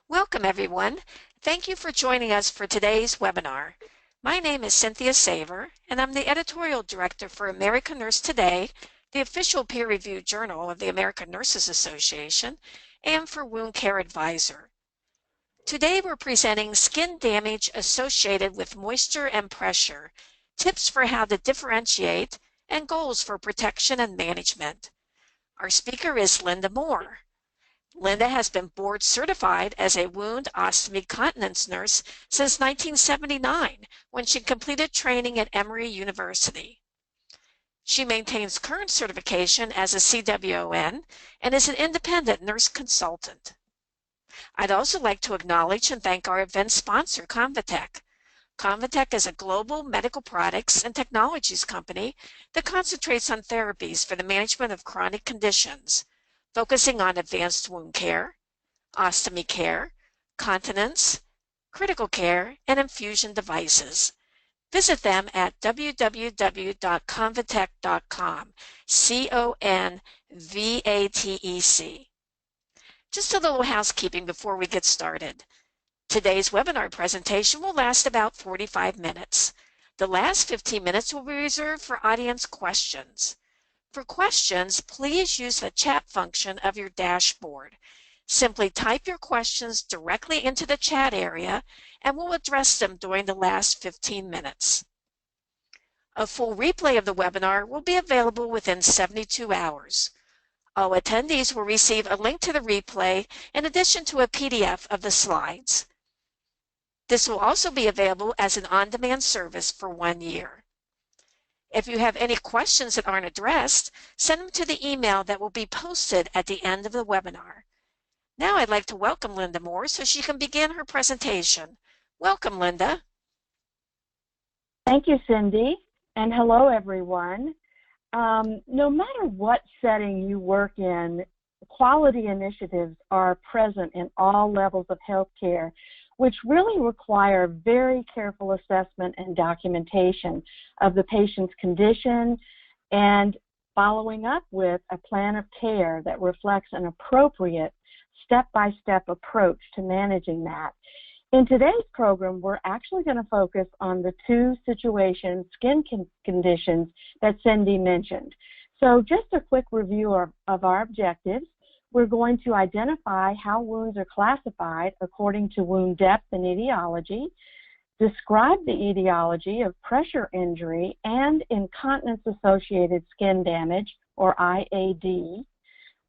Welcome, everyone. Thank you for joining us for today's webinar. My name is Cynthia Saver, and I'm the Editorial Director for American Nurse Today, the official peer-reviewed journal of the American Nurses Association, and for Wound Care Advisor. Today we're presenting skin damage associated with moisture and pressure, tips for how to differentiate, and goals for protection and management. Our speaker is Linda Moore. Linda has been board certified as a wound ostomy continence nurse since 1979 when she completed training at Emory University. She maintains current certification as a CWON and is an independent nurse consultant. I'd also like to acknowledge and thank our event sponsor, ConvaTec. ConvaTec is a global medical products and technologies company that concentrates on therapies for the management of chronic conditions, focusing on advanced wound care, ostomy care, continence, critical care, and infusion devices. Visit them at www.convatec.com, C-O-N-V-A-T-E-C. Just a little housekeeping before we get started. Today's webinar presentation will last about 45 minutes. The last 15 minutes will be reserved for audience questions. For questions, please use the chat function of your dashboard. Simply type your questions directly into the chat area and we'll address them during the last 15 minutes. A full replay of the webinar will be available within 72 hours. All attendees will receive a link to the replay in addition to a PDF of the slides. This will also be available as an on-demand service for 1 year. If you have any questions that aren't addressed, send them to the email that will be posted at the end of the webinar. Now I'd like to welcome Linda Moore so she can begin her presentation. Welcome, Linda. Thank you, Cindy, and hello, everyone. No matter what setting you work in, quality initiatives are present in all levels of healthcare, which really require very careful assessment and documentation of the patient's condition and following up with a plan of care that reflects an appropriate step-by-step approach to managing that. In today's program, we're actually going to focus on the two skin conditions that Cindy mentioned. So just a quick review of our objectives. We're going to identify how wounds are classified according to wound depth and etiology, describe the etiology of pressure injury and incontinence-associated skin damage, or IAD.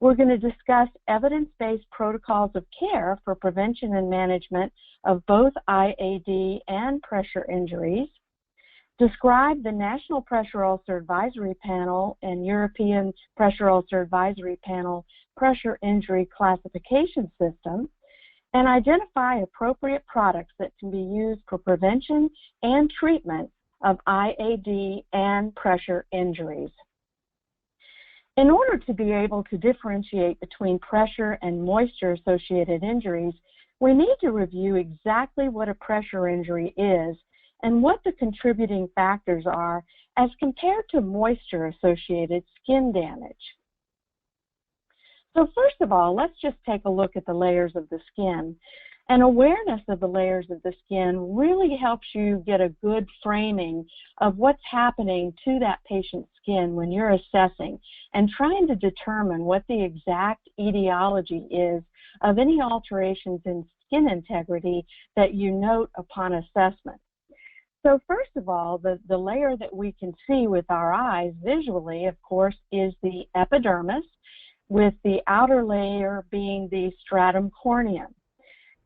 We're going to discuss evidence-based protocols of care for prevention and management of both IAD and pressure injuries, describe the National Pressure Ulcer Advisory Panel and European Pressure Ulcer Advisory Panel pressure injury classification system, and identify appropriate products that can be used for prevention and treatment of IAD and pressure injuries. In order to be able to differentiate between pressure and moisture-associated injuries, we need to review exactly what a pressure injury is and what the contributing factors are as compared to moisture-associated skin damage. So first of all, let's just take a look at the layers of the skin. An awareness of the layers of the skin really helps you get a good framing of what's happening to that patient's skin when you're assessing and trying to determine what the exact etiology is of any alterations in skin integrity that you note upon assessment. So first of all, the layer that we can see with our eyes visually, of course, is the epidermis, with the outer layer being the stratum corneum.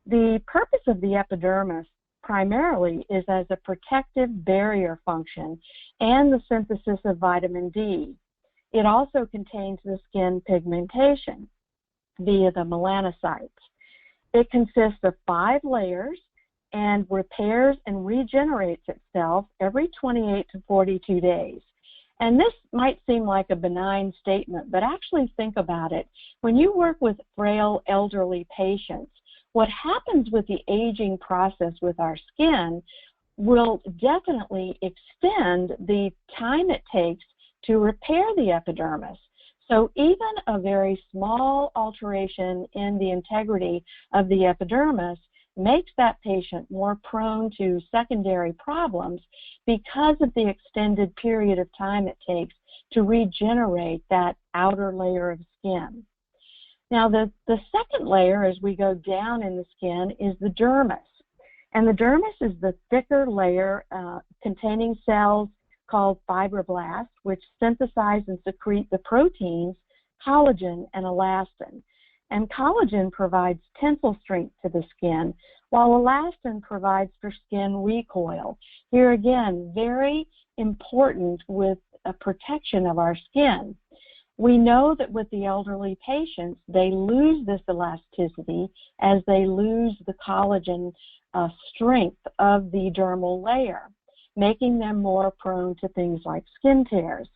The purpose of the epidermis primarily is as a protective barrier function and the synthesis of vitamin D. It also contains the skin pigmentation via the melanocytes. It consists of 5 layers and repairs and regenerates itself every 28 to 42 days. And this might seem like a benign statement, but actually think about it. When you work with frail elderly patients, what happens with the aging process with our skin will definitely extend the time it takes to repair the epidermis. So even a very small alteration in the integrity of the epidermis makes that patient more prone to secondary problems because of the extended period of time it takes to regenerate that outer layer of skin. Now, the second layer as we go down in the skin is the dermis. And the dermis is the thicker layer containing cells called fibroblasts, which synthesize and secrete the proteins collagen and elastin. And collagen provides tensile strength to the skin, while elastin provides for skin recoil. Here again, very important with a protection of our skin. We know that with the elderly patients, they lose this elasticity as they lose the collagen strength of the dermal layer, making them more prone to things like skin tears.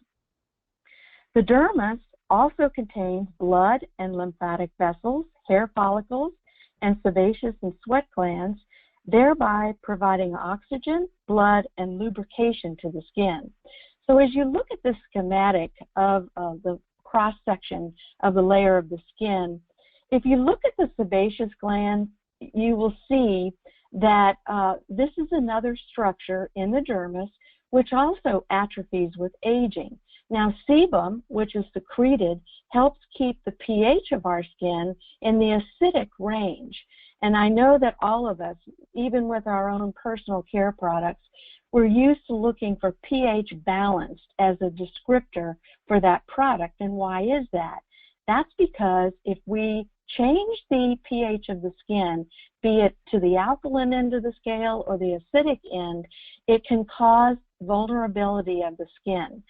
The dermis also contains blood and lymphatic vessels, hair follicles, and sebaceous and sweat glands, thereby providing oxygen, blood, and lubrication to the skin. So as you look at this schematic of the cross-section of the layer of the skin, if you look at the sebaceous gland, you will see that this is another structure in the dermis which also atrophies with aging. Now, sebum, which is secreted, helps keep the pH of our skin in the acidic range. And I know that all of us, even with our own personal care products, we're used to looking for pH balanced as a descriptor for that product. And why is that? That's because if we change the pH of the skin, be it to the alkaline end of the scale or the acidic end, it can cause vulnerability of the skin.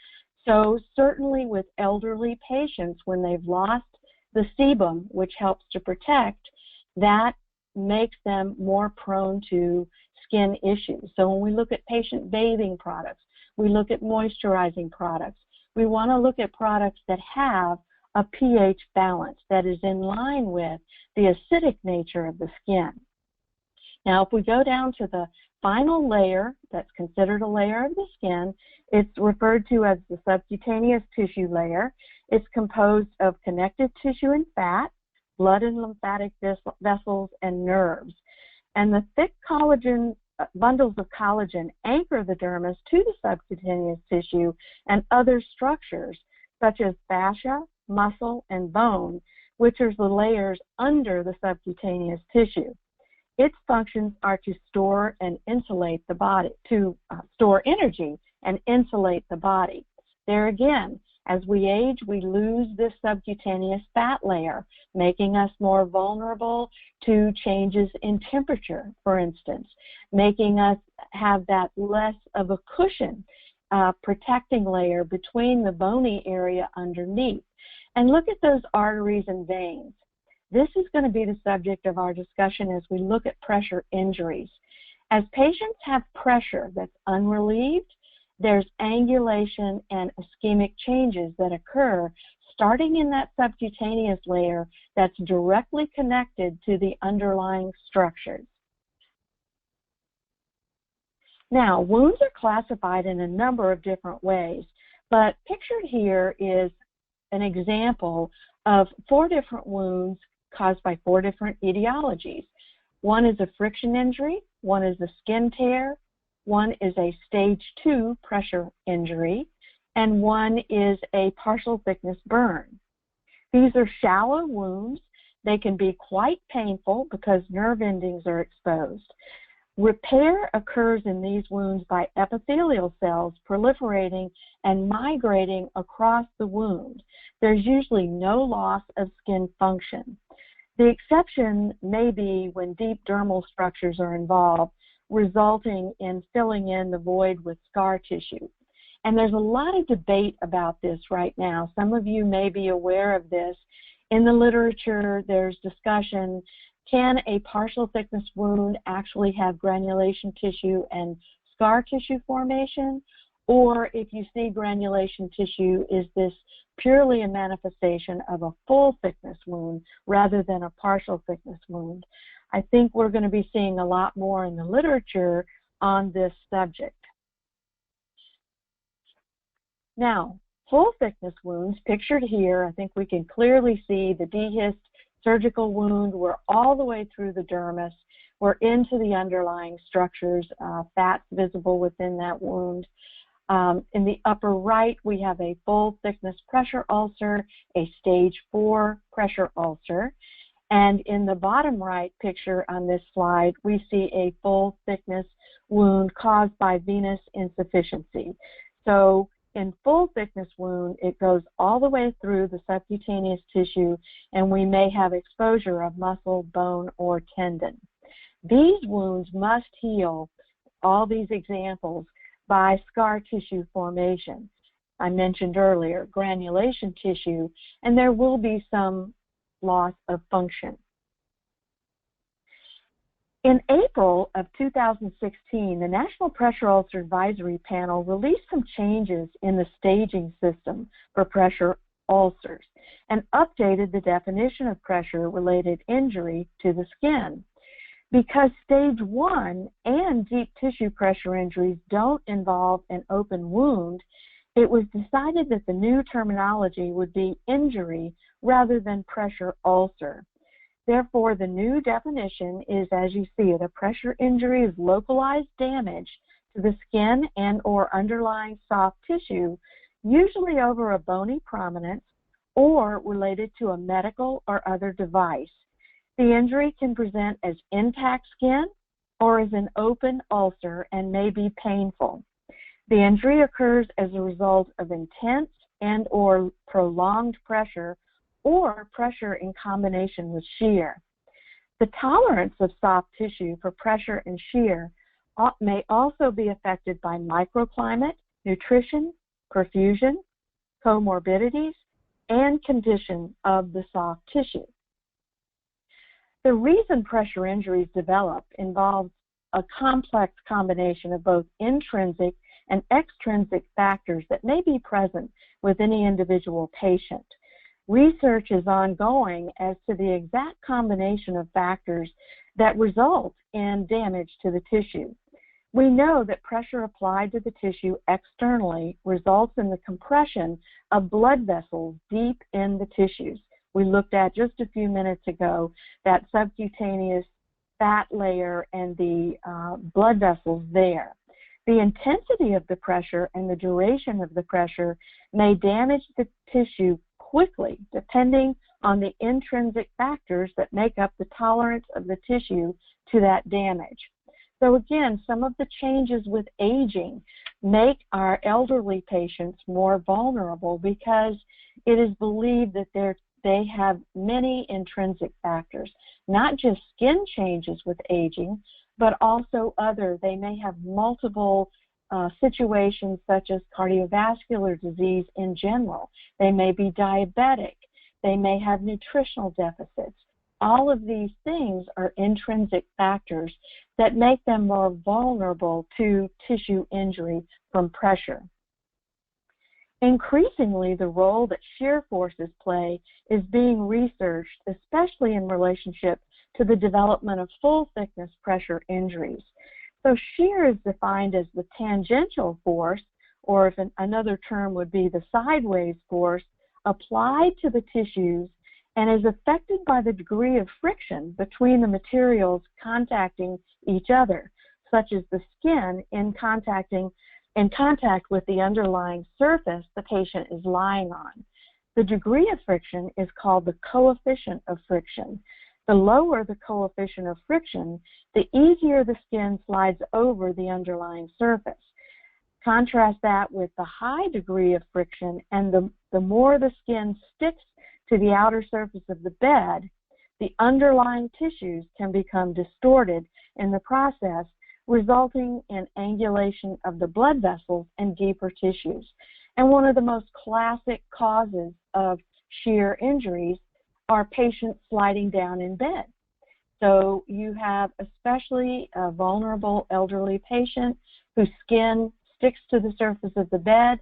So certainly with elderly patients, when they've lost the sebum, which helps to protect, that makes them more prone to skin issues. So when we look at patient bathing products, we look at moisturizing products, we want to look at products that have a pH balance that is in line with the acidic nature of the skin. Now, if we go down to the final layer that's considered a layer of the skin, it's referred to as the subcutaneous tissue layer. It's composed of connective tissue and fat, blood and lymphatic vessels, and nerves. And the thick collagen, bundles of collagen anchor the dermis to the subcutaneous tissue and other structures such as fascia, muscle, and bone, which are the layers under the subcutaneous tissue. Its functions are to store and insulate the body, to store energy and insulate the body. There again, as we age, we lose this subcutaneous fat layer, making us more vulnerable to changes in temperature, for instance, making us have that less of a cushion, protecting layer between the bony area underneath. And look at those arteries and veins. This is going to be the subject of our discussion as we look at pressure injuries. As patients have pressure that's unrelieved, there's angulation and ischemic changes that occur starting in that subcutaneous layer that's directly connected to the underlying structures. Now, wounds are classified in a number of different ways, but pictured here is an example of 4 different wounds caused by 4 different etiologies. One is a friction injury, one is a skin tear, one is a stage 2 pressure injury, and one is a partial thickness burn. These are shallow wounds. They can be quite painful because nerve endings are exposed. Repair occurs in these wounds by epithelial cells proliferating and migrating across the wound. There's usually no loss of skin function. The exception may be when deep dermal structures are involved, resulting in filling in the void with scar tissue. And there's a lot of debate about this right now. Some of you may be aware of this. In the literature, there's discussion, can a partial thickness wound actually have granulation tissue and scar tissue formation? Or if you see granulation tissue, is this purely a manifestation of a full thickness wound rather than a partial thickness wound? I think we're going to be seeing a lot more in the literature on this subject. Now, Full thickness wounds, pictured here, I think we can clearly see the dehisced surgical wound. We're all the way through the dermis. We're into the underlying structures, fats visible within that wound. In the upper right, we have a full thickness pressure ulcer, a stage 4 pressure ulcer. And in the bottom right picture on this slide, we see a full thickness wound caused by venous insufficiency. So in full thickness wound, it goes all the way through the subcutaneous tissue, and we may have exposure of muscle, bone, or tendon. These wounds must heal, all these examples, by scar tissue formation. I mentioned earlier, granulation tissue, and there will be some loss of function. In April of 2016, the National Pressure Ulcer Advisory Panel released some changes in the staging system for pressure ulcers and updated the definition of pressure-related injury to the skin. Because stage 1 and deep tissue pressure injuries don't involve an open wound, it was decided that the new terminology would be injury rather than pressure ulcer. Therefore, the new definition is, as you see it, a pressure injury is localized damage to the skin and or underlying soft tissue, usually over a bony prominence or related to a medical or other device. The injury can present as intact skin or as an open ulcer and may be painful. The injury occurs as a result of intense and or prolonged pressure or pressure in combination with shear. The tolerance of soft tissue for pressure and shear may also be affected by microclimate, nutrition, perfusion, comorbidities, and condition of the soft tissue. The reason pressure injuries develop involves a complex combination of both intrinsic and extrinsic factors that may be present with any individual patient. Research is ongoing as to the exact combination of factors that result in damage to the tissue. We know that pressure applied to the tissue externally results in the compression of blood vessels deep in the tissues. We looked at just a few minutes ago that subcutaneous fat layer and the blood vessels there. The intensity of the pressure and the duration of the pressure may damage the tissue quickly, depending on the intrinsic factors that make up the tolerance of the tissue to that damage. So again, some of the changes with aging make our elderly patients more vulnerable because it is believed that they have many intrinsic factors, not just skin changes with aging, but also other. They may have multiple situations such as cardiovascular disease in general. They may be diabetic. They may have nutritional deficits. All of these things are intrinsic factors that make them more vulnerable to tissue injury from pressure. Increasingly, the role that shear forces play is being researched, especially in relationship to the development of full-thickness pressure injuries. So shear is defined as the tangential force, or if another term would be the sideways force, applied to the tissues and is affected by the degree of friction between the materials contacting each other, such as the skin in contact with the underlying surface the patient is lying on. The degree of friction is called the coefficient of friction. The lower the coefficient of friction, the easier the skin slides over the underlying surface. Contrast that with the high degree of friction, and the more the skin sticks to the outer surface of the bed, the underlying tissues can become distorted in the process, resulting in angulation of the blood vessels and deeper tissues. And one of the most classic causes of shear injuries are patients sliding down in bed. So you have especially a vulnerable elderly patient whose skin sticks to the surface of the bed,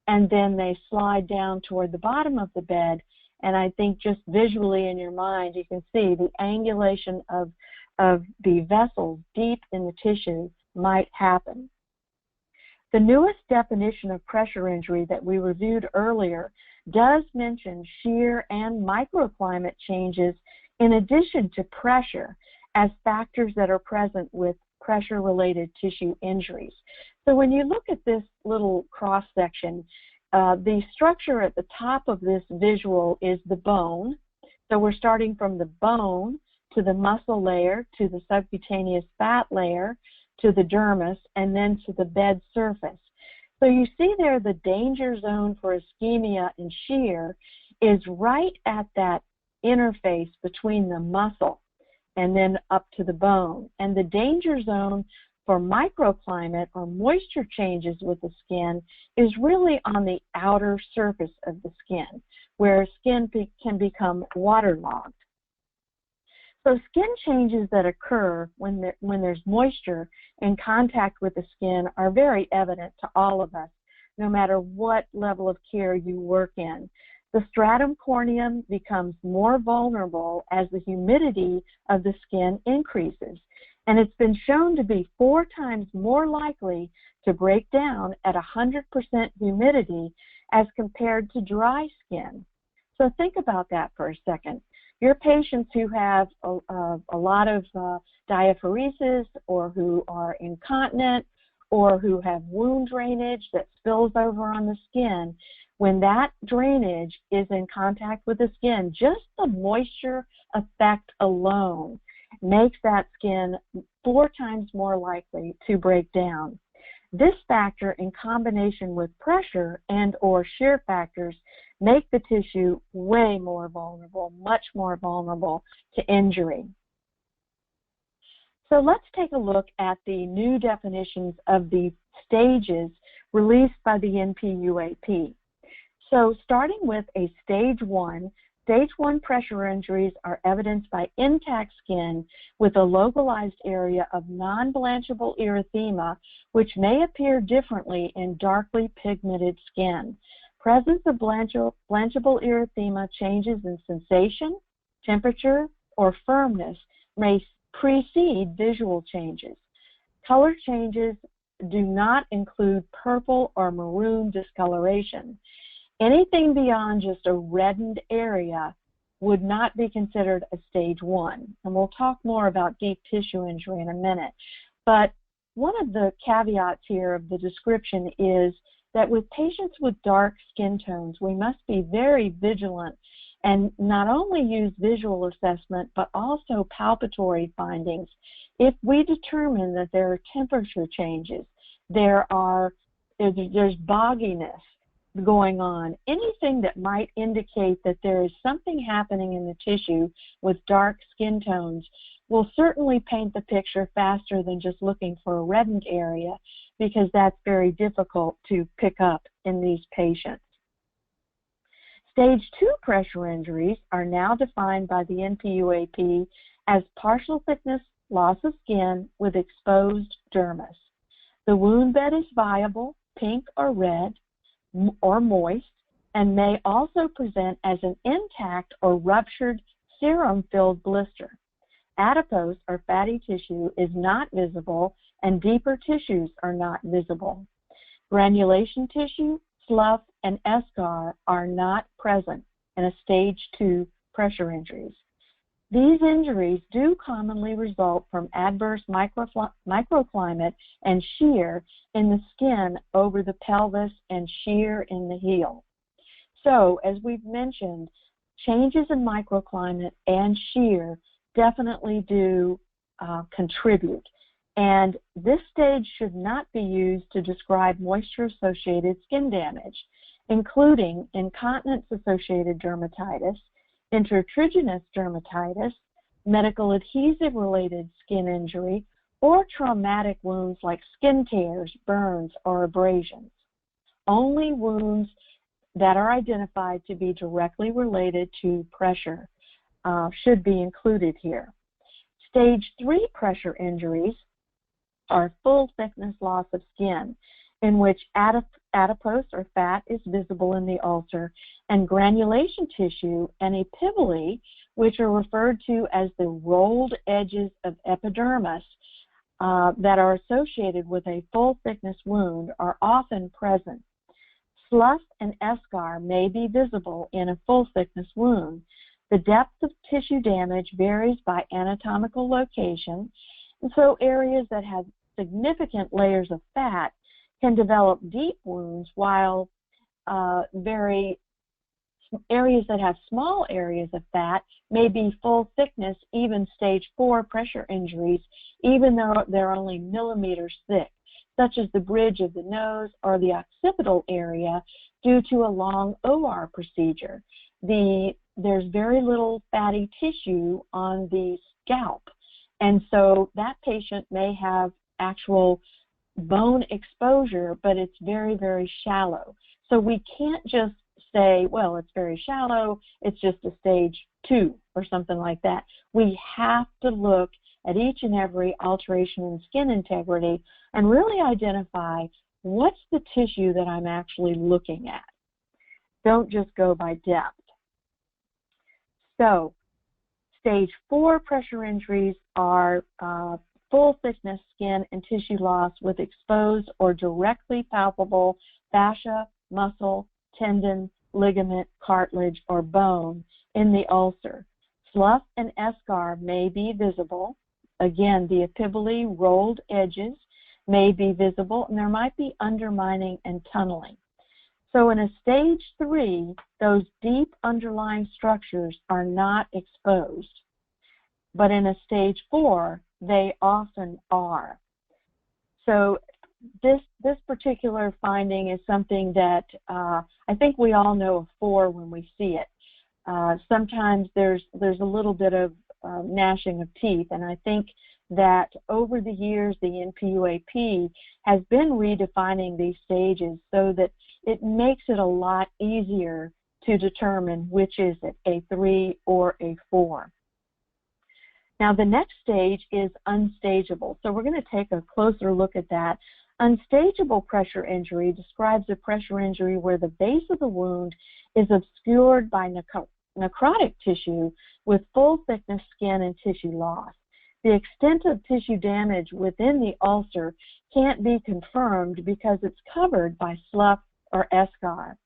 and then they slide down toward the bottom of the bed. And I think just visually in your mind, you can see the angulation of the vessels deep in the tissue might happen. The newest definition of pressure injury that we reviewed earlier does mention shear and microclimate changes in addition to pressure as factors that are present with pressure-related tissue injuries. So when you look at this little cross-section, the structure at the top of this visual is the bone. So we're starting from the bone to the muscle layer, to the subcutaneous fat layer, to the dermis, and then to the bed surface. So you see there the danger zone for ischemia and shear is right at that interface between the muscle and then up to the bone. And the danger zone for microclimate or moisture changes with the skin is really on the outer surface of the skin, where skin can become waterlogged. So skin changes that occur when there's moisture in contact with the skin are very evident to all of us, no matter what level of care you work in. The stratum corneum becomes more vulnerable as the humidity of the skin increases, and it's been shown to be 4 times more likely to break down at 100% humidity as compared to dry skin. So think about that for a second. Your patients who have a lot of diaphoresis, or who are incontinent, or who have wound drainage that spills over on the skin, when that drainage is in contact with the skin, just the moisture effect alone makes that skin 4 times more likely to break down. This factor, in combination with pressure and or shear factors, make the tissue way more vulnerable, much more vulnerable to injury. So let's take a look at the new definitions of the stages released by the NPUAP. So starting with a stage 1 pressure injuries are evidenced by intact skin with a localized area of non-blanchable erythema, which may appear differently in darkly pigmented skin. Presence of blanchable erythema changes in sensation, temperature, or firmness may precede visual changes. Color changes do not include purple or maroon discoloration. Anything beyond just a reddened area would not be considered a stage 1. And we'll talk more about deep tissue injury in a minute. But one of the caveats here of the description is that with patients with dark skin tones, we must be very vigilant and not only use visual assessment, but also palpatory findings. If we determine that there are temperature changes, there's bogginess going on, anything that might indicate that there is something happening in the tissue with dark skin tones will certainly paint the picture faster than just looking for a reddened area, because that's very difficult to pick up in these patients. Stage 2 pressure injuries are now defined by the NPUAP as partial thickness loss of skin with exposed dermis. The wound bed is viable, pink or red, or moist, and may also present as an intact or ruptured serum-filled blister. Adipose or fatty tissue is not visible, and deeper tissues are not visible. Granulation tissue, slough, and eschar are not present in a stage 2 pressure injuries. These injuries do commonly result from adverse microclimate and shear in the skin over the pelvis and shear in the heel. So, as we've mentioned, changes in microclimate and shear definitely do contribute. And this stage should not be used to describe moisture-associated skin damage, including incontinence-associated dermatitis, intertriginous dermatitis, medical adhesive-related skin injury, or traumatic wounds like skin tears, burns, or abrasions. Only wounds that are identified to be directly related to pressure should be included here. Stage 3 pressure injuries are full thickness loss of skin, in which adipose or fat is visible in the ulcer, and granulation tissue and epibole, which are referred to as the rolled edges of epidermis, that are associated with a full thickness wound are often present. Slough and eschar may be visible in a full thickness wound. The depth of tissue damage varies by anatomical location, and so areas that have significant layers of fat can develop deep wounds, while areas that have small areas of fat may be full thickness, even stage 4 pressure injuries, even though they're only millimeters thick, such as the bridge of the nose or the occipital area due to a long OR procedure. There's very little fatty tissue on the scalp, and so that patient may have actual bone exposure, but it's very, very shallow. So we can't just say, well, it's very shallow, it's just a stage 2 or something like that. We have to look at each and every alteration in skin integrity and really identify what's the tissue that I'm actually looking at. Don't just go by depth. So, stage 4 pressure injuries are full thickness skin and tissue loss with exposed or directly palpable fascia, muscle, tendon, ligament, cartilage, or bone in the ulcer. Slough and eschar may be visible. Again, the epibole rolled edges may be visible, and there might be undermining and tunneling. So in a stage 3, those deep underlying structures are not exposed. But in a stage 4, they often are. So this particular finding is something that I think we all know of 4 when we see it. Sometimes there's a little bit of gnashing of teeth, and I think that over the years the NPUAP has been redefining these stages so that it makes it a lot easier to determine which is it, a 3 or a 4. Now the next stage is unstageable, so we're going to take a closer look at that. Unstageable pressure injury describes a pressure injury where the base of the wound is obscured by necrotic tissue with full thickness skin and tissue loss. The extent of tissue damage within the ulcer can't be confirmed because it's covered by slough or eschar.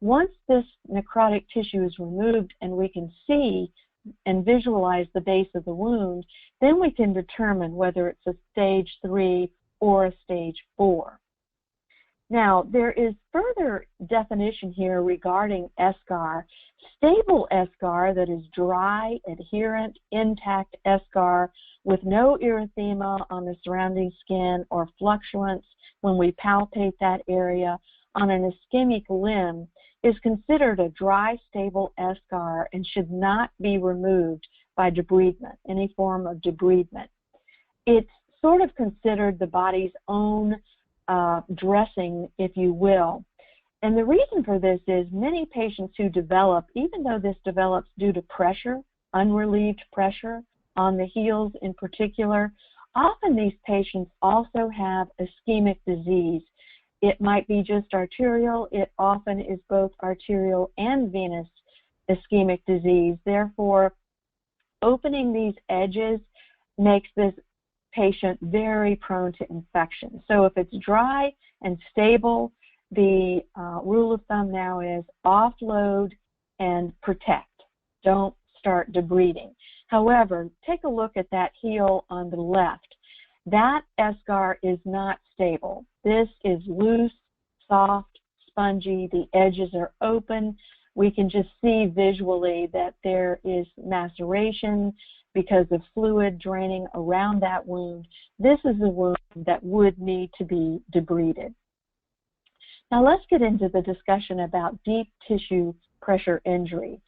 Once this necrotic tissue is removed and we can see and visualize the base of the wound, then we can determine whether it's a stage 3 or a stage 4. Now, there is further definition here regarding eschar. Stable eschar, that is dry, adherent, intact eschar with no erythema on the surrounding skin or fluctuance when we palpate that area on an ischemic limb, is considered a dry, stable eschar and should not be removed by debridement, any form of debridement. It's sort of considered the body's own dressing, if you will. And the reason for this is many patients who develop, even though this develops due to pressure, unrelieved pressure on the heels in particular, often these patients also have ischemic disease. It might be just arterial. It often is both arterial and venous ischemic disease. Therefore, opening these edges makes this patient very prone to infection. So if it's dry and stable, the rule of thumb now is offload and protect. Don't start debriding. However, take a look at that heel on the left. That eschar is not stable. This is loose, soft, spongy. The edges are open. We can just see visually that there is maceration because of fluid draining around that wound. This is a wound that would need to be debrided. Now let's get into the discussion about deep tissue pressure injury.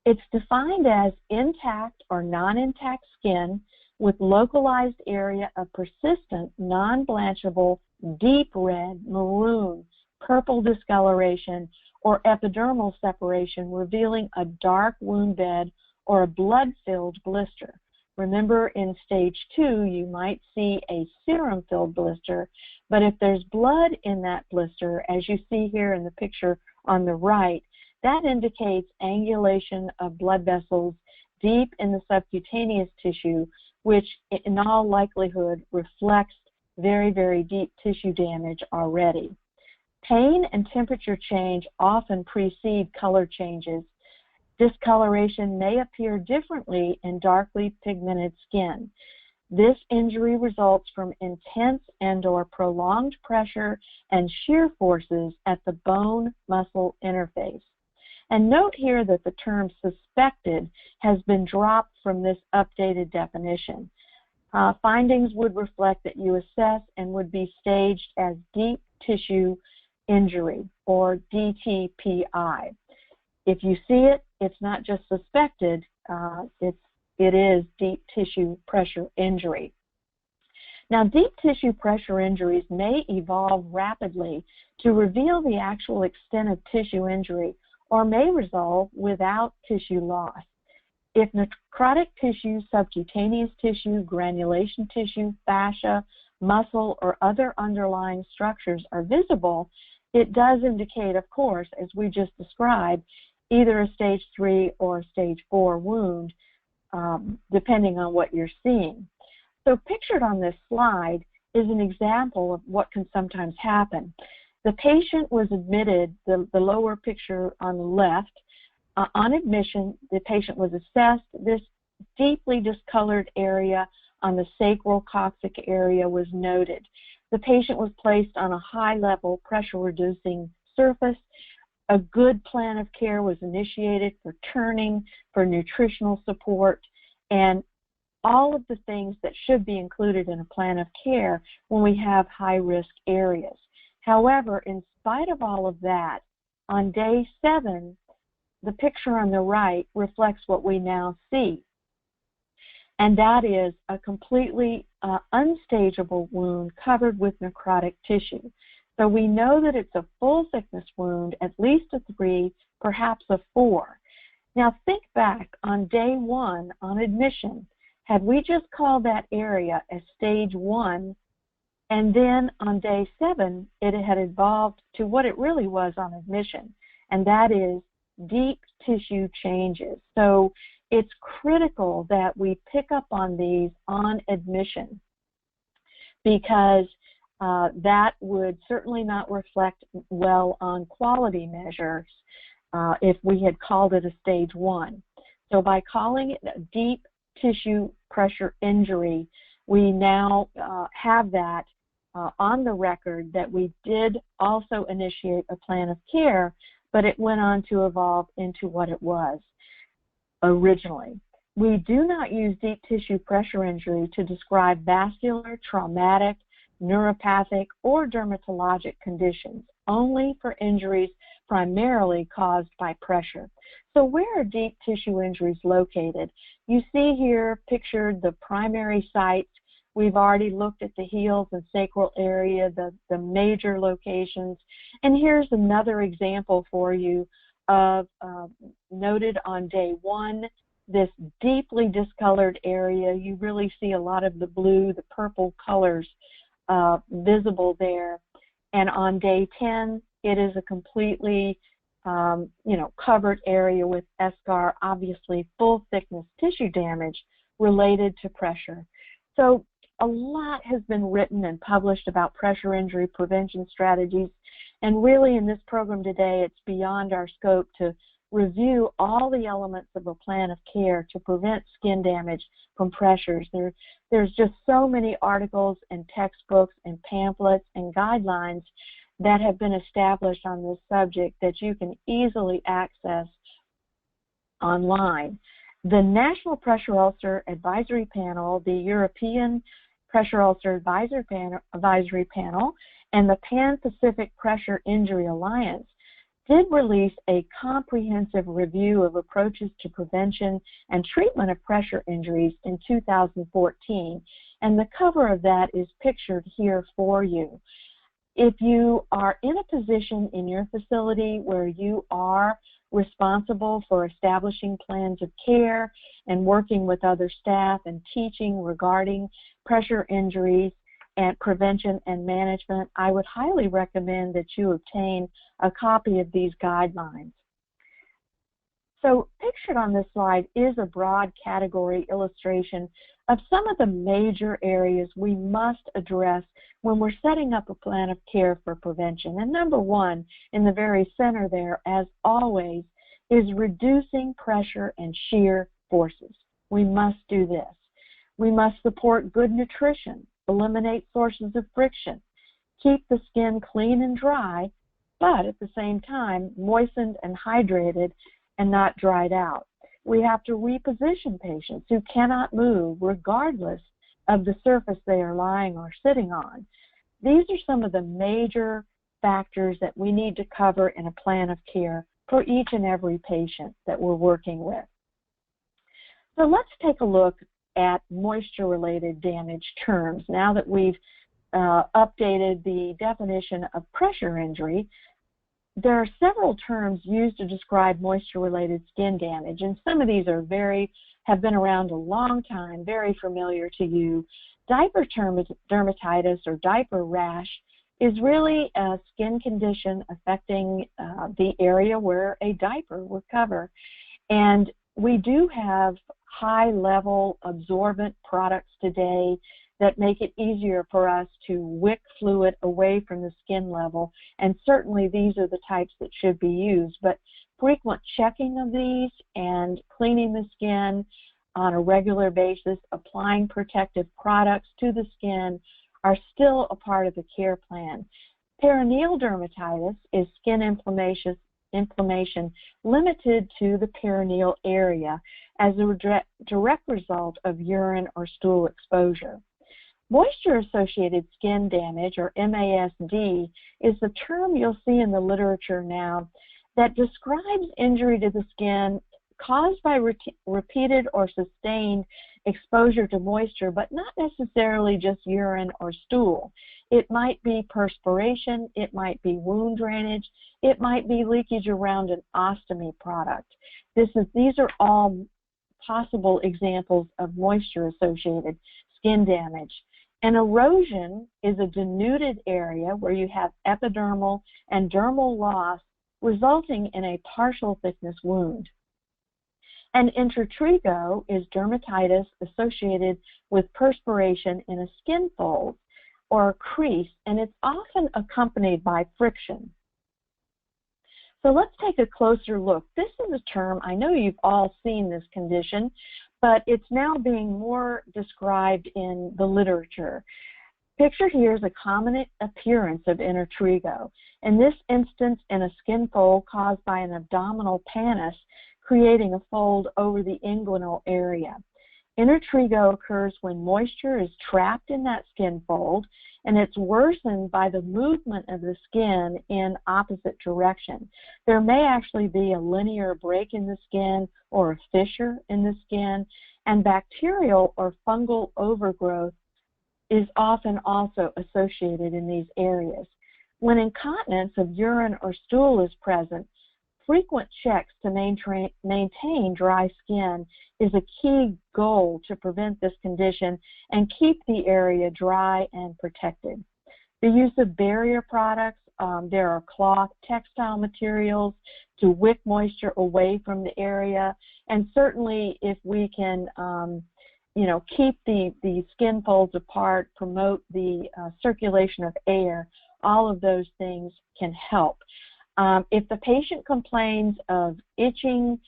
It's defined as intact or non-intact skin with localized area of persistent, non-blanchable, deep red, maroon, purple discoloration, or epidermal separation revealing a dark wound bed or a blood-filled blister. Remember, in stage 2, you might see a serum-filled blister, but if there's blood in that blister, as you see here in the picture on the right, that indicates angulation of blood vessels deep in the subcutaneous tissue which in all likelihood reflects very, very deep tissue damage already. Pain and temperature change often precede color changes. Discoloration may appear differently in darkly pigmented skin. This injury results from intense and/or prolonged pressure and shear forces at the bone-muscle interface. And note here that the term suspected has been dropped from this updated definition. Findings would reflect that you assess and would be staged as deep tissue injury, or DTPI. If you see it, it's not just suspected, it is deep tissue pressure injury. Now, deep tissue pressure injuries may evolve rapidly to reveal the actual extent of tissue injury or may resolve without tissue loss. If necrotic tissue, subcutaneous tissue, granulation tissue, fascia, muscle, or other underlying structures are visible, it does indicate, of course, as we just described, either a stage 3 or a stage 4 wound, depending on what you're seeing. So pictured on this slide is an example of what can sometimes happen. The patient was admitted, the lower picture on the left, on admission, the patient was assessed. This deeply discolored area on the sacral coccyx area was noted. The patient was placed on a high-level pressure-reducing surface. A good plan of care was initiated for turning, for nutritional support, and all of the things that should be included in a plan of care when we have high-risk areas. However, in spite of all of that, on day 7, the picture on the right reflects what we now see, and that is a completely unstageable wound covered with necrotic tissue. So we know that it's a full thickness wound, at least a 3, perhaps a 4. Now think back on day 1 on admission. Had we just called that area as stage 1, and then on day 7 it had evolved to what it really was on admission, and that is deep tissue changes. So it's critical that we pick up on these on admission, because that would certainly not reflect well on quality measures if we had called it a stage 1. So by calling it a deep tissue pressure injury, we now have that on the record that we did also initiate a plan of care, but it went on to evolve into what it was originally. We do not use deep tissue pressure injury to describe vascular, traumatic, neuropathic, or dermatologic conditions, only for injuries primarily caused by pressure. So where are deep tissue injuries located? You see here pictured the primary sites. We've already looked at the heels and sacral area, the major locations. And here's another example for you of noted on day 1, this deeply discolored area. You really see a lot of the blue, the purple colors visible there. And on day 10, it is a completely covered area with eschar, obviously full thickness tissue damage related to pressure. So a lot has been written and published about pressure injury prevention strategies, and really in this program today it's beyond our scope to review all the elements of a plan of care to prevent skin damage from pressures. There's just so many articles and textbooks and pamphlets and guidelines that have been established on this subject that you can easily access online. The National Pressure Ulcer Advisory Panel, the European Pressure Ulcer Advisory Panel, and the Pan-Pacific Pressure Injury Alliance did release a comprehensive review of approaches to prevention and treatment of pressure injuries in 2014, and the cover of that is pictured here for you. If you are in a position in your facility where you are responsible for establishing plans of care and working with other staff and teaching regarding pressure injuries and prevention and management, I would highly recommend that you obtain a copy of these guidelines. So pictured on this slide is a broad category illustration of some of the major areas we must address when we're setting up a plan of care for prevention. And number one, in the very center there, as always, is reducing pressure and shear forces. We must do this. We must support good nutrition, eliminate sources of friction, keep the skin clean and dry, but at the same time moistened and hydrated and not dried out. We have to reposition patients who cannot move regardless of the surface they are lying or sitting on. These are some of the major factors that we need to cover in a plan of care for each and every patient that we're working with. So let's take a look at moisture-related damage terms. Now that we've updated the definition of pressure injury, there are several terms used to describe moisture-related skin damage, and some of these have been around a long time, very familiar to you. Diaper dermatitis or diaper rash is really a skin condition affecting the area where a diaper will cover. And we do have high-level absorbent products today that make it easier for us to wick fluid away from the skin level, and certainly these are the types that should be used. But frequent checking of these and cleaning the skin on a regular basis, applying protective products to the skin are still a part of the care plan. Perineal dermatitis is skin inflammation limited to the perineal area as a direct result of urine or stool exposure. Moisture-associated skin damage, or MASD, is the term you'll see in the literature now that describes injury to the skin caused by repeated or sustained exposure to moisture, but not necessarily just urine or stool. It might be perspiration, it might be wound drainage, it might be leakage around an ostomy product. These are all possible examples of moisture-associated skin damage. An erosion is a denuded area where you have epidermal and dermal loss resulting in a partial thickness wound. And intertrigo is dermatitis associated with perspiration in a skin fold or a crease, and it's often accompanied by friction. So let's take a closer look. This is a term, I know you've all seen this condition, but it's now being more described in the literature. Pictured here is a common appearance of intertrigo. In this instance, in a skin fold caused by an abdominal pannus, creating a fold over the inguinal area. Intertrigo occurs when moisture is trapped in that skin fold, and it's worsened by the movement of the skin in opposite direction. There may actually be a linear break in the skin or a fissure in the skin, and bacterial or fungal overgrowth is often also associated in these areas. When incontinence of urine or stool is present, frequent checks to maintain dry skin is a key goal to prevent this condition and keep the area dry and protected. The use of barrier products, there are cloth, textile materials to wick moisture away from the area, and certainly if we can keep the skin folds apart, promote the circulation of air, all of those things can help. If the patient complains of itching,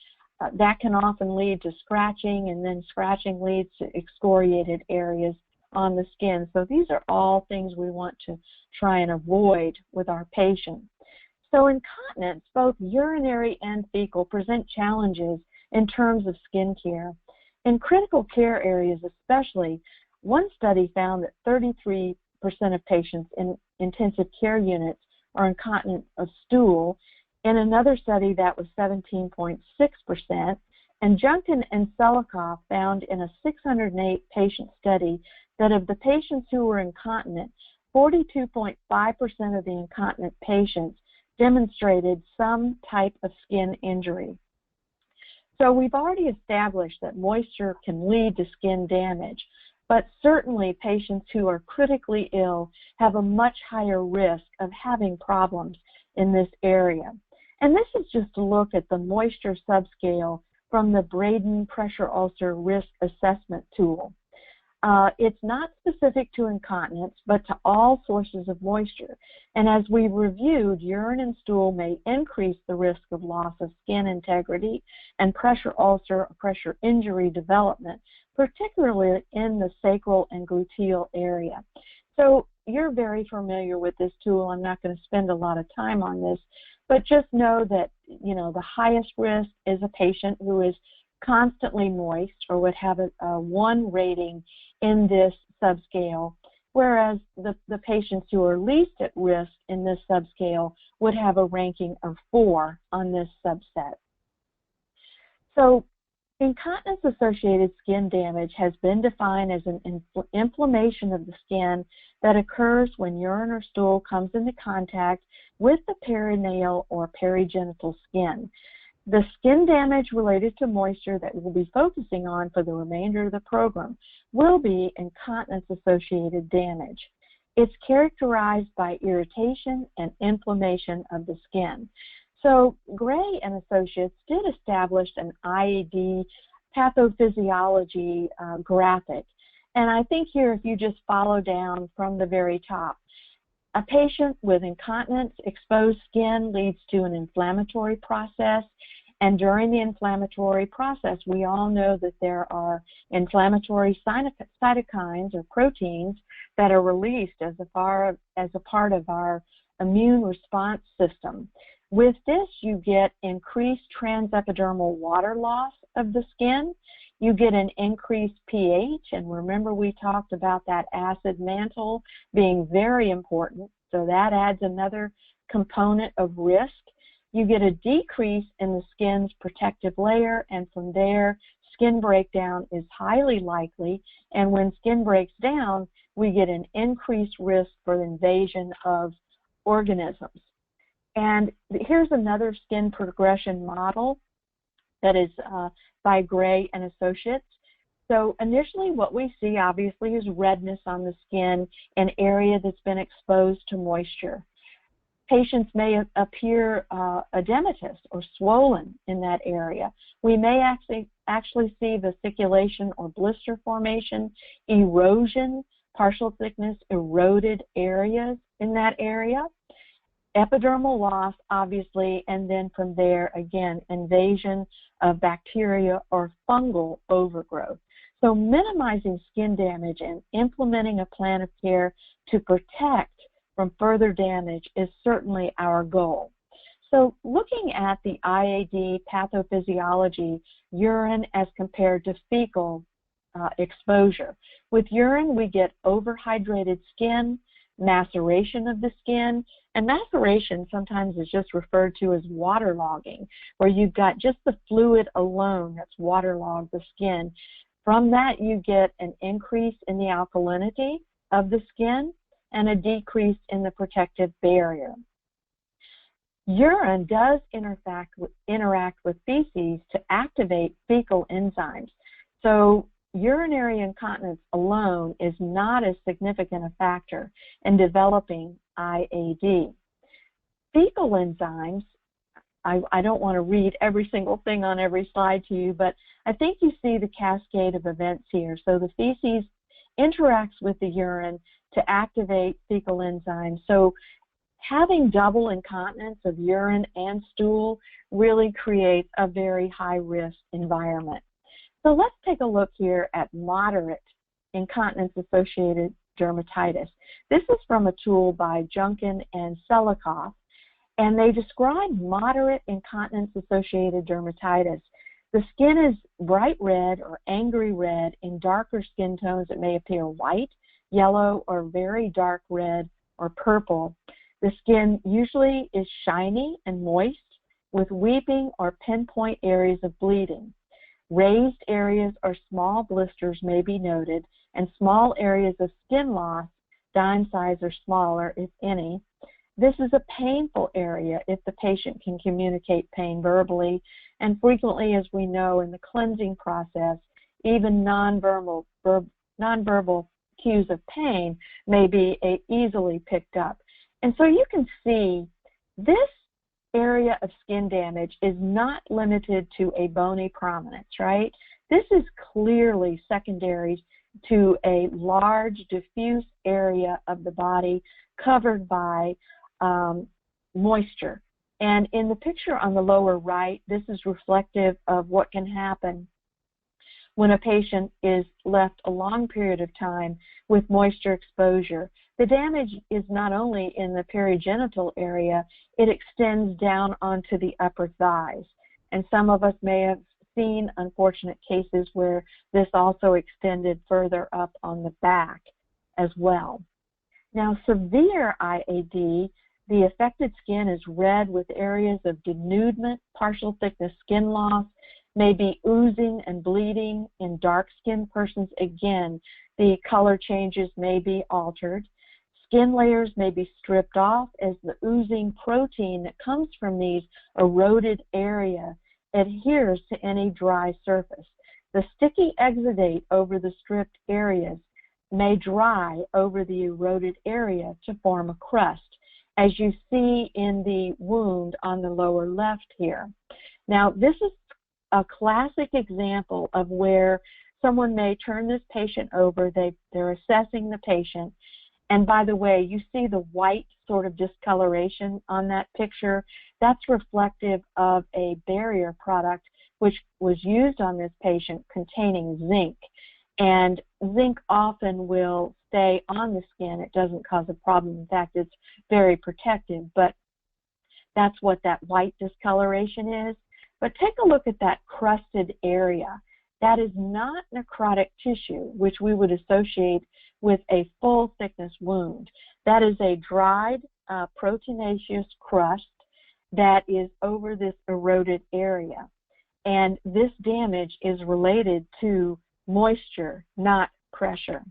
that can often lead to scratching, and then scratching leads to excoriated areas on the skin. So these are all things we want to try and avoid with our patients. So incontinence, both urinary and fecal, present challenges in terms of skin care. In critical care areas especially, one study found that 33% of patients in intensive care units are incontinent of stool. In another study, that was 17.6%. And Junkin and Selikoff found in a 608 patient study that of the patients who were incontinent, 42.5% of the incontinent patients demonstrated some type of skin injury. So we've already established that moisture can lead to skin damage, but certainly patients who are critically ill have a much higher risk of having problems in this area. And this is just a look at the moisture subscale from the Braden Pressure Ulcer Risk Assessment Tool. It's not specific to incontinence, but to all sources of moisture. And as we reviewed, urine and stool may increase the risk of loss of skin integrity and pressure ulcer or pressure injury development, particularly in the sacral and gluteal area. So you're very familiar with this tool. I'm not going to spend a lot of time on this, but just know that, the highest risk is a patient who is constantly moist or would have a 1 rating in this subscale, whereas the patients who are least at risk in this subscale would have a ranking of 4 on this subset. So incontinence-associated skin damage has been defined as an inflammation of the skin that occurs when urine or stool comes into contact with the perineal or perigenital skin. The skin damage related to moisture that we'll be focusing on for the remainder of the program will be incontinence-associated damage. It's characterized by irritation and inflammation of the skin. So Gray and Associates did establish an IAD pathophysiology graphic. And I think here, if you just follow down from the very top, a patient with incontinence exposed skin leads to an inflammatory process. And during the inflammatory process, we all know that there are inflammatory cytokines or proteins that are released as a part of our immune response system. With this, you get increased transepidermal water loss of the skin. You get an increased pH, and remember we talked about that acid mantle being very important, so that adds another component of risk. You get a decrease in the skin's protective layer, and from there, skin breakdown is highly likely, and when skin breaks down, we get an increased risk for invasion of organisms. And here's another skin progression model that is by Gray and Associates. So initially what we see obviously is redness on the skin, an area that's been exposed to moisture. Patients may appear edematous or swollen in that area. We may actually see vesiculation or blister formation, erosion, partial thickness, eroded areas in that area. Epidermal loss, obviously, and then from there, again, invasion of bacteria or fungal overgrowth. So minimizing skin damage and implementing a plan of care to protect from further damage is certainly our goal. So looking at the IAD pathophysiology, urine as compared to fecal exposure. With urine, we get overhydrated skin, maceration of the skin, and maceration sometimes is just referred to as waterlogging, where you've got just the fluid alone that's waterlogged the skin. From that, you get an increase in the alkalinity of the skin and a decrease in the protective barrier. Urine does interact with feces to activate fecal enzymes. So urinary incontinence alone is not as significant a factor in developing IAD. Fecal enzymes, I don't want to read every single thing on every slide to you, but I think you see the cascade of events here. So the feces interacts with the urine to activate fecal enzymes. So having double incontinence of urine and stool really creates a very high-risk environment. So let's take a look here at moderate incontinence-associated dermatitis. This is from a tool by Junkin and Selikoff, and they describe moderate incontinence-associated dermatitis. The skin is bright red or angry red. In darker skin tones, it may appear white, yellow, or very dark red or purple. The skin usually is shiny and moist with weeping or pinpoint areas of bleeding. Raised areas or small blisters may be noted, and small areas of skin loss, dime size or smaller, if any. This is a painful area if the patient can communicate pain verbally, and frequently, as we know in the cleansing process, even nonverbal cues of pain may be easily picked up. And so you can see this area of skin damage is not limited to a bony prominence, right? This is clearly secondary to a large diffuse area of the body covered by moisture. And in the picture on the lower right, this is reflective of what can happen when a patient is left a long period of time with moisture exposure. The damage is not only in the perigenital area, it extends down onto the upper thighs. And some of us may have seen unfortunate cases where this also extended further up on the back as well. Now, severe IAD, the affected skin is red with areas of denudement, partial thickness skin loss, may be oozing and bleeding. In dark-skinned persons, again, the color changes may be altered. Skin layers may be stripped off as the oozing protein that comes from these eroded areas adheres to any dry surface. The sticky exudate over the stripped areas may dry over the eroded area to form a crust, as you see in the wound on the lower left here. Now, this is a classic example of where someone may turn this patient over, they're assessing the patient, and by the way, you see the white sort of discoloration on that picture. That's reflective of a barrier product which was used on this patient containing zinc. And zinc often will stay on the skin. It doesn't cause a problem. In fact, it's very protective, but that's what that white discoloration is. But take a look at that crusted area. That is not necrotic tissue, which we would associate with a full thickness wound. That is a dried proteinaceous crust that is over this eroded area. And this damage is related to moisture, not pressure.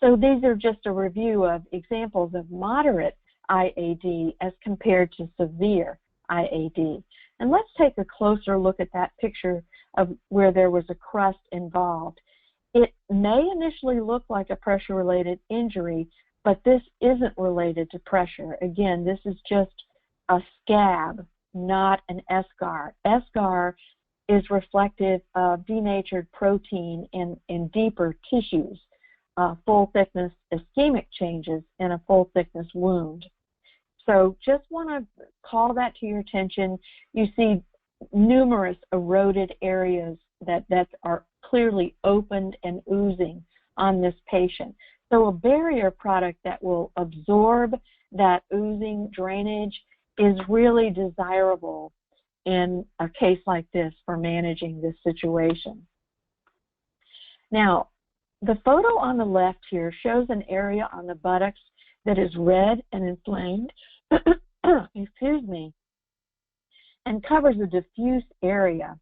So these are just a review of examples of moderate IAD as compared to severe IAD. And let's take a closer look at that picture of where there was a crust involved. It may initially look like a pressure-related injury, but this isn't related to pressure. Again, this is just a scab, not an eschar. Eschar is reflective of denatured protein in deeper tissues, full-thickness ischemic changes in a full-thickness wound. So just want to call that to your attention. You see numerous eroded areas that are clearly opened and oozing on this patient. So a barrier product that will absorb that oozing drainage is really desirable in a case like this for managing this situation. Now, the photo on the left here shows an area on the buttocks that is red and inflamed, excuse me, and covers a diffuse area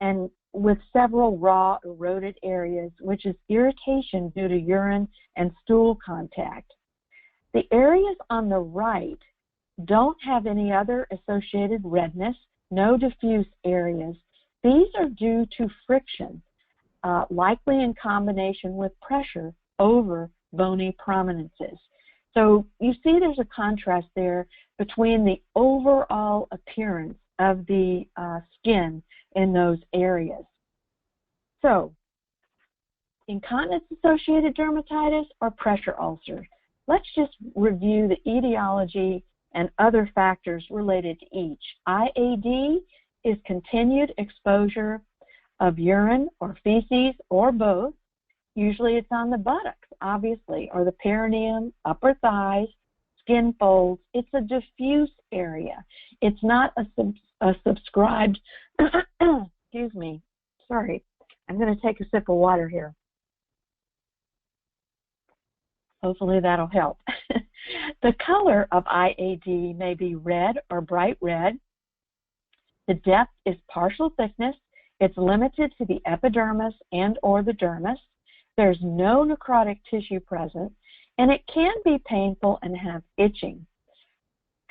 and with several raw eroded areas, which is irritation due to urine and stool contact. The areas on the right don't have any other associated redness, no diffuse areas. These are due to friction, likely in combination with pressure over bony prominences. So you see there's a contrast there between the overall appearance of the skin in those areas. So, incontinence-associated dermatitis or pressure ulcers? Let's just review the etiology and other factors related to each. IAD is continued exposure of urine or feces or both. Usually it's on the buttocks, obviously, or the perineum, upper thighs, skin folds. It's a diffuse area. It's not a subscribed, excuse me, sorry, I'm going to take a sip of water here. Hopefully that'll help. The color of IAD may be red or bright red. The depth is partial thickness. It's limited to the epidermis and or the dermis. There's no necrotic tissue present, and it can be painful and have itching.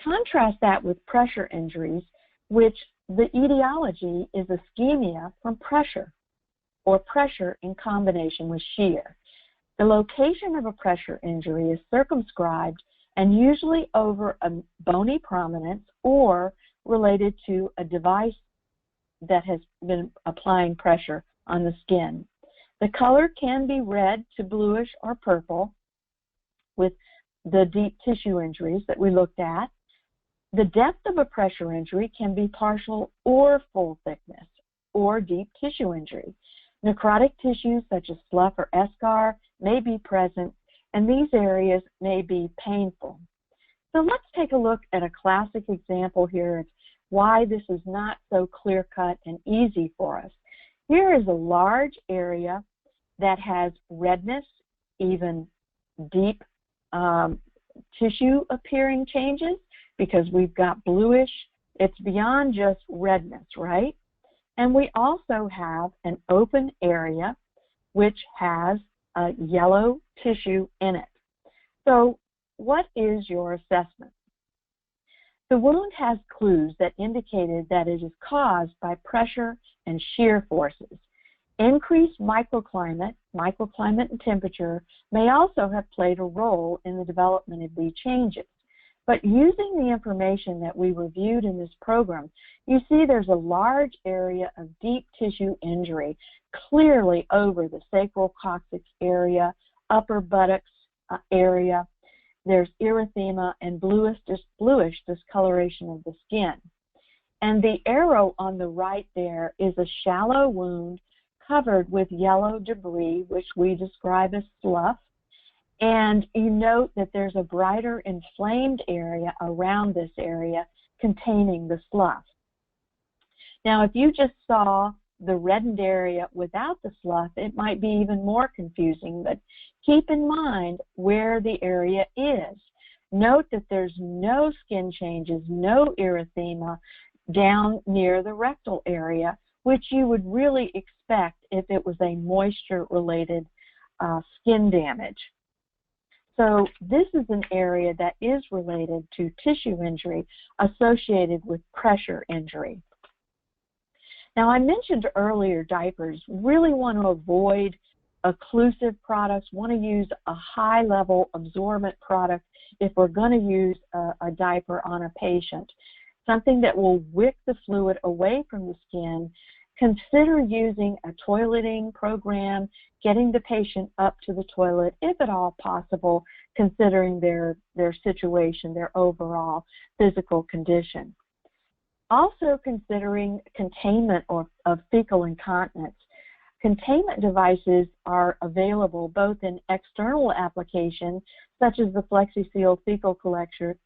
Contrast that with pressure injuries, which the etiology is ischemia from pressure, or pressure in combination with shear. The location of a pressure injury is circumscribed and usually over a bony prominence or related to a device that has been applying pressure on the skin. The color can be red to bluish or purple with the deep tissue injuries that we looked at. The depth of a pressure injury can be partial or full thickness or deep tissue injury. Necrotic tissues such as slough or eschar may be present, and these areas may be painful. So let's take a look at a classic example here of why this is not so clear-cut and easy for us. Here is a large area that has redness, even deep tissue appearing changes, because we've got bluish. It's beyond just redness, right? And we also have an open area which has a yellow tissue in it. So what is your assessment? The wound has clues that indicated that it is caused by pressure and shear forces. Increased microclimate and temperature may also have played a role in the development of these changes. But using the information that we reviewed in this program, you see there's a large area of deep tissue injury clearly over the sacral coccyx area, upper buttocks area. There's erythema and bluish discoloration of the skin. And the arrow on the right there is a shallow wound covered with yellow debris, which we describe as slough. And you note that there's a brighter inflamed area around this area containing the slough. Now, if you just saw the reddened area without the slough, it might be even more confusing, but keep in mind where the area is. Note that there's no skin changes, no erythema down near the rectal area, which you would really expect if it was a moisture-related skin damage. So this is an area that is related to tissue injury associated with pressure injury. Now, I mentioned earlier diapers really want to avoid occlusive products, want to use a high-level absorbent product if we're going to use a diaper on a patient, something that will wick the fluid away from the skin. Consider using a toileting program, getting the patient up to the toilet, if at all possible, considering their situation, their overall physical condition. Also considering containment of fecal incontinence. Containment devices are available both in external application, such as the FlexiSeal fecal collector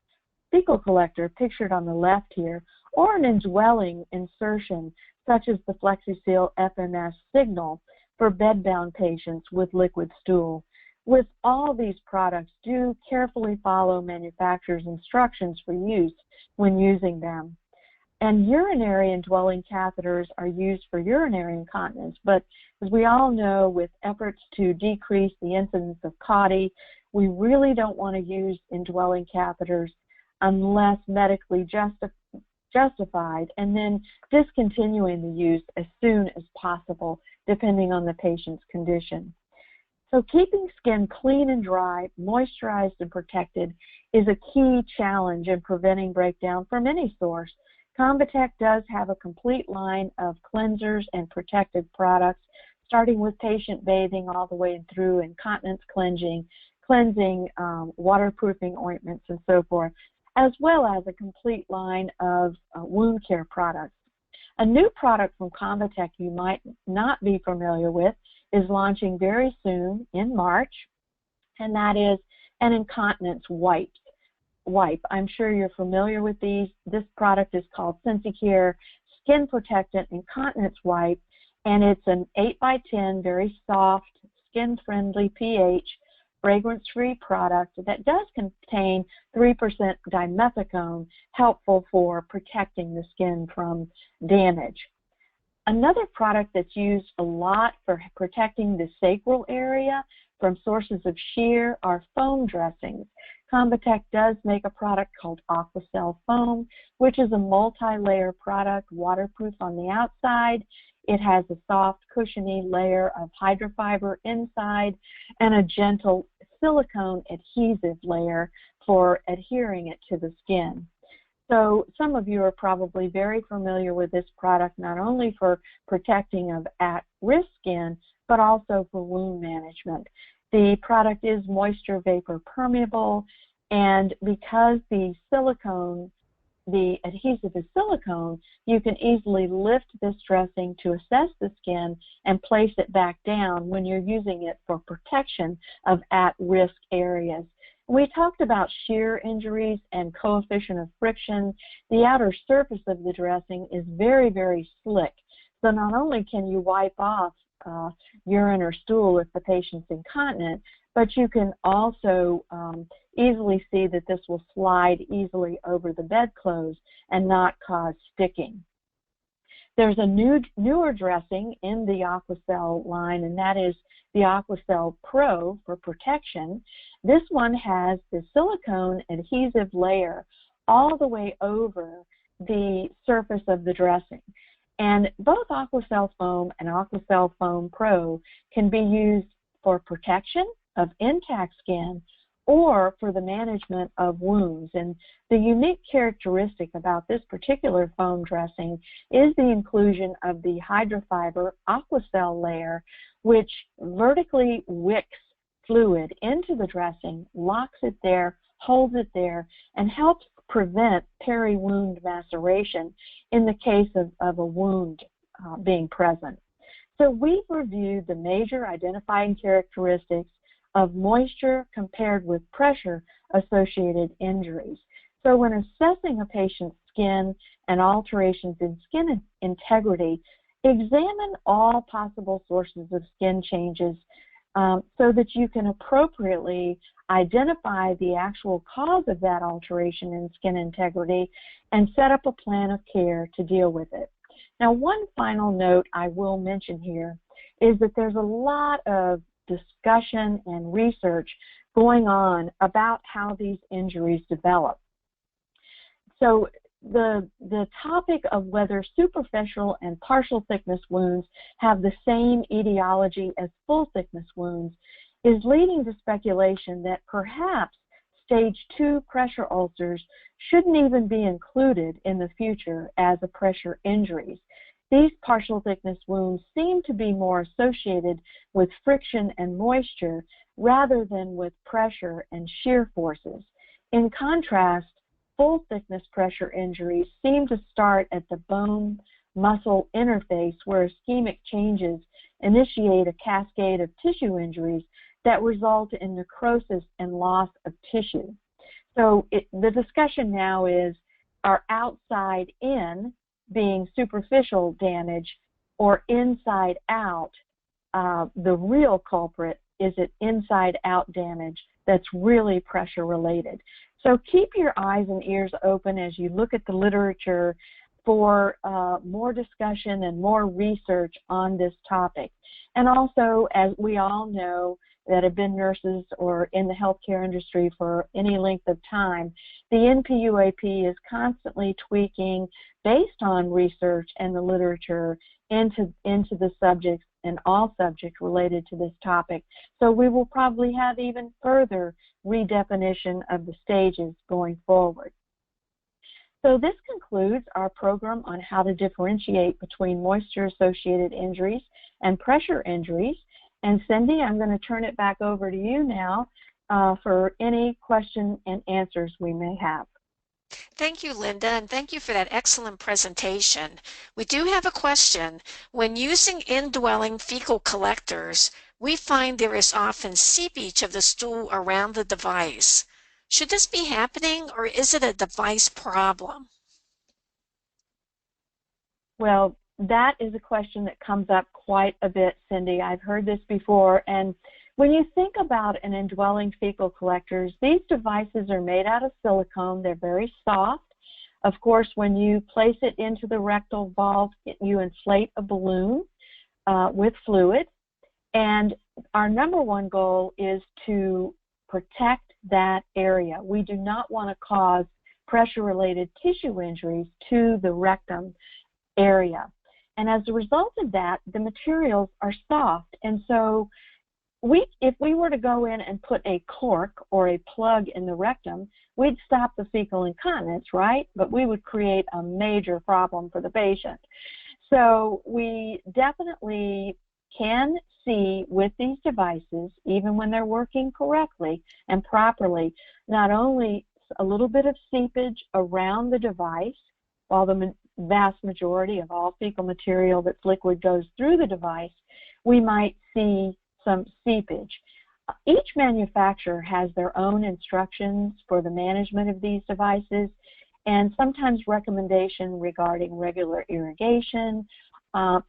pictured on the left here, or an indwelling insertion, such as the FlexiSeal FMS Signal for bedbound patients with liquid stool. With all these products, do carefully follow manufacturer's instructions for use when using them. And urinary indwelling catheters are used for urinary incontinence, but as we all know, with efforts to decrease the incidence of CODI, we really don't want to use indwelling catheters unless medically justified, and then discontinuing the use as soon as possible, depending on the patient's condition. So keeping skin clean and dry, moisturized and protected is a key challenge in preventing breakdown from any source. ConvaTec does have a complete line of cleansers and protective products, starting with patient bathing all the way through incontinence cleansing, waterproofing ointments, and so forth, as well as a complete line of wound care products. A new product from ConvaTec you might not be familiar with is launching very soon in March, and that is an incontinence wipe. I'm sure you're familiar with these. This product is called SensiCare Skin Protectant Incontinence Wipe, and it's an 8x10, very soft, skin-friendly pH, fragrance-free product that does contain 3% dimethicone, helpful for protecting the skin from damage. Another product that's used a lot for protecting the sacral area from sources of shear are foam dressings. ConvaTec does make a product called Aquacell Foam, which is a multi-layer product, waterproof on the outside. It has a soft, cushiony layer of hydrofiber inside and a gentle silicone adhesive layer for adhering it to the skin. So some of you are probably very familiar with this product, not only for protecting of at-risk skin, but also for wound management. The product is moisture vapor permeable, and because the silicone, the adhesive is silicone, you can easily lift this dressing to assess the skin and place it back down when you're using it for protection of at-risk areas. We talked about shear injuries and coefficient of friction. The outer surface of the dressing is very, very slick. So not only can you wipe off urine or stool if the patient's incontinent, but you can also easily see that this will slide easily over the bedclothes and not cause sticking. There's a newer dressing in the Aquacel line, and that is the Aquacel Pro for protection. This one has the silicone adhesive layer all the way over the surface of the dressing. And both Aquacel Foam and Aquacel Foam Pro can be used for protection of intact skin or for the management of wounds. And the unique characteristic about this particular foam dressing is the inclusion of the hydrofiber Aquacel layer, which vertically wicks fluid into the dressing, locks it there, holds it there, and helps prevent peri-wound maceration in the case of a wound being present. So we've reviewed the major identifying characteristics of moisture compared with pressure-associated injuries. So when assessing a patient's skin and alterations in skin integrity, examine all possible sources of skin changes so that you can appropriately identify the actual cause of that alteration in skin integrity and set up a plan of care to deal with it. Now, one final note I will mention here is that there's a lot of discussion and research going on about how these injuries develop. So the topic of whether superficial and partial thickness wounds have the same etiology as full thickness wounds is leading to speculation that perhaps stage 2 pressure ulcers shouldn't even be included in the future as a pressure injuries. These partial thickness wounds seem to be more associated with friction and moisture rather than with pressure and shear forces. In contrast, full thickness pressure injuries seem to start at the bone-muscle interface where ischemic changes initiate a cascade of tissue injuries that result in necrosis and loss of tissue. So the discussion now is, are outside in being superficial damage or inside out the real culprit? Is it inside out damage that's really pressure related? So keep your eyes and ears open as you look at the literature for more discussion and more research on this topic. And also, as we all know that have been nurses or in the healthcare industry for any length of time, the NPUAP is constantly tweaking based on research and the literature into the subjects and all subjects related to this topic. So we will probably have even further redefinition of the stages going forward. So this concludes our program on how to differentiate between moisture-associated injuries and pressure injuries. And Cindy, I'm going to turn it back over to you now for any question and answers we may have. Thank you, Linda, and thank you for that excellent presentation. We do have a question. When using indwelling fecal collectors, we find there is often seepage of the stool around the device. Should this be happening, or is it a device problem? Well, that is a question that comes up quite a bit, Cindy. I've heard this before, and when you think about an indwelling fecal collectors, these devices are made out of silicone. They're very soft. Of course, when you place it into the rectal valve, you inflate a balloon with fluid, and our number one goal is to protect that area. We do not want to cause pressure-related tissue injuries to the rectum area. And as a result of that, the materials are soft. And so if we were to go in and put a cork or a plug in the rectum, we'd stop the fecal incontinence, right? But we would create a major problem for the patient. So we definitely can see with these devices, even when they're working correctly and properly, not only a little bit of seepage around the device, while the vast majority of all fecal material that's liquid goes through the device, we might see some seepage. Each manufacturer has their own instructions for the management of these devices, and sometimes recommendation regarding regular irrigation,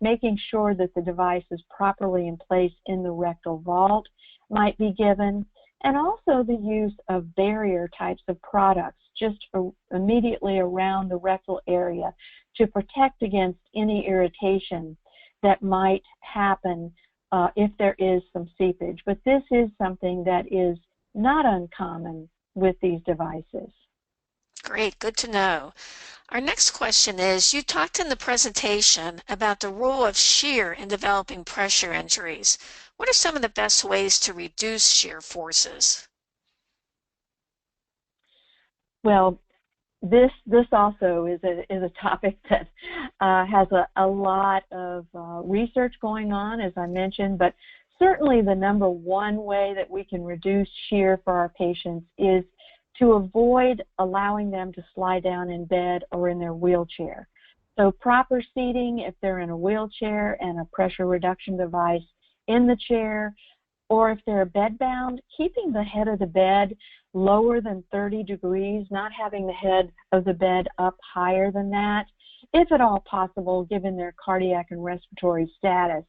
making sure that the device is properly in place in the rectal vault might be given, and also the use of barrier types of products just immediately around the rectal area to protect against any irritation that might happen if there is some seepage. But this is something that is not uncommon with these devices. Great, good to know. Our next question is, you talked in the presentation about the role of shear in developing pressure injuries. What are some of the best ways to reduce shear forces? Well, this also is a topic that has a lot of research going on, as I mentioned, but certainly the number one way that we can reduce shear for our patients is to avoid allowing them to slide down in bed or in their wheelchair. So proper seating if they're in a wheelchair and a pressure reduction device in the chair, or if they're bedbound, keeping the head of the bed lower than 30 degrees, not having the head of the bed up higher than that, if at all possible, given their cardiac and respiratory status,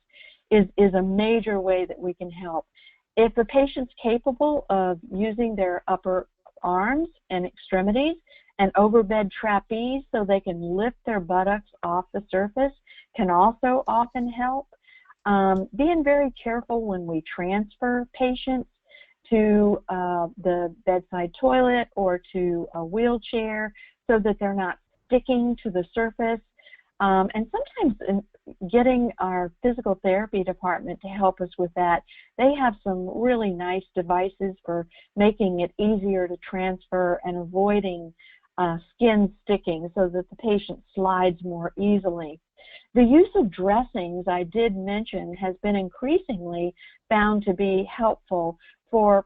is a major way that we can help. If the patient's capable of using their upper arms and extremities and overbed trapeze so they can lift their buttocks off the surface can also often help. Being very careful when we transfer patients to the bedside toilet or to a wheelchair so that they're not sticking to the surface. And sometimes getting our physical therapy department to help us with that. They have some really nice devices for making it easier to transfer and avoiding skin sticking so that the patient slides more easily. The use of dressings, I did mention, has been increasingly found to be helpful for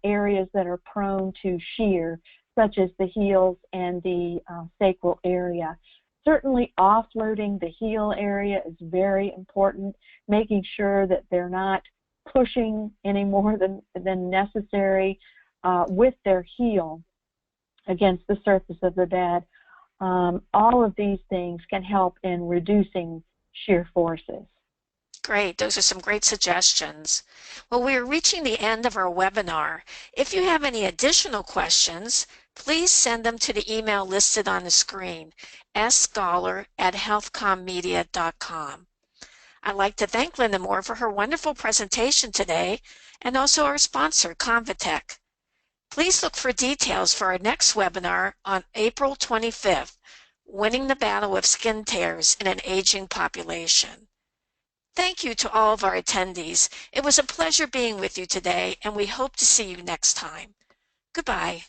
areas that are prone to shear, such as the heels and the sacral area. Certainly offloading the heel area is very important, making sure that they're not pushing any more than necessary with their heel against the surface of the bed. All of these things can help in reducing shear forces. Great, those are some great suggestions. Well, we are reaching the end of our webinar. If you have any additional questions, please send them to the email listed on the screen, scholar@healthcommedia.com. I'd like to thank Linda Moore for her wonderful presentation today and also our sponsor, ConvaTec. Please look for details for our next webinar on April 25th, Winning the Battle with Skin Tears in an Aging Population. Thank you to all of our attendees. It was a pleasure being with you today, and we hope to see you next time. Goodbye.